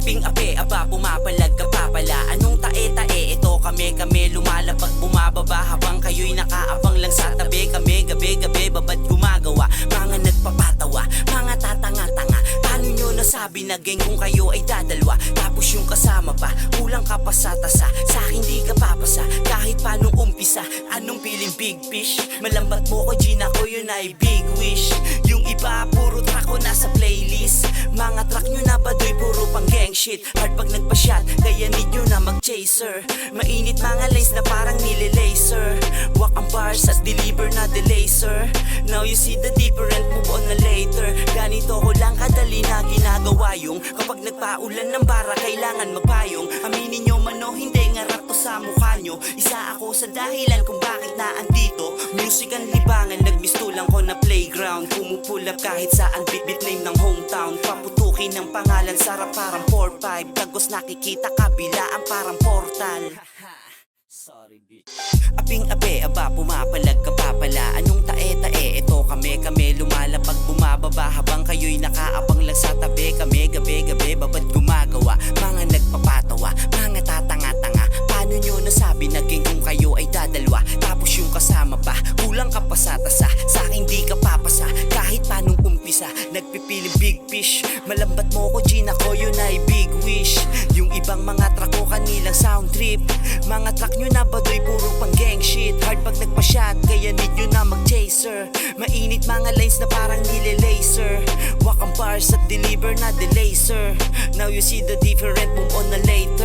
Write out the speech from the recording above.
Aping-ape, aba pumapalag ka pa pala. Anong tae-tae, ito kami lumalapag bumababa. Habang kayo'y nakaabang lang sa tabi. Kami gabi-gabi babad gumagawa. Mga nagpapatawa, mga tatanga-tanga. Paano nyo nasabi na gang kung kayo ay dadalwa? Tapos yung kasama pa, kulang ka pa sa tasa. Sa'kin di ka papasa, kahit paanong umpisa. Anong feeling big fish? Malambat mo ko Gina ko, yun ay big wish. Yung iba puro track ko nasa playlist. Mga track nyo na baduy puro pang gang shit. Hard pag nagpa-shot, kaya need nyo na mag-chaser. Mainit mga lines na parang nililaser. Walk ang bars at deliver na the laser. Now you see the different, move on na later. Ganito ko lang kadali na ginagawa yung kapag nagpaulan ng bara kailangan magpayong. Aminin nyo man o hindi, ngarap to sa mukha nyo. Isa ako sa dahilan kung bakit naandito. Music ang libangan, nagmistulang ko na playground. Pumupulap kahit saan, bit-bit name ng hometown. Paputukin ng pangalan, sarap parang 4-5. Tagos nakikita kabilaan parang portal. Sorry bitch. Aping-ape, aba pumapalag ka pa pala. Anong tae-tae, ito kami lumalapag bumababa. Habang kayo'y nakaabang lang sa tabi. Kami gabi-gabi babad gumagawa. Mga nagpapatawa, mga tatanga-tanga. Paano nyo nasabi na gang kung kayo ay dadalwa? Tapos yung kasama pa, kulang ka pa sa tasa. Sa'kin di ka papasa, kahit paanong umpisa. Nagpipiling big fish, malambat mo ko Gina ko, yun ay big wish. Yung ibang mga track ko kanilang sound trip. Mga track nyo na baduy puro pang gang shit. Hard pag nagpa-shot, kaya need nyo na mag-chaser. Mainit mga lines na parang nililaser. Walk ang bars at deliver na the laser. Now you see the different, move on na later.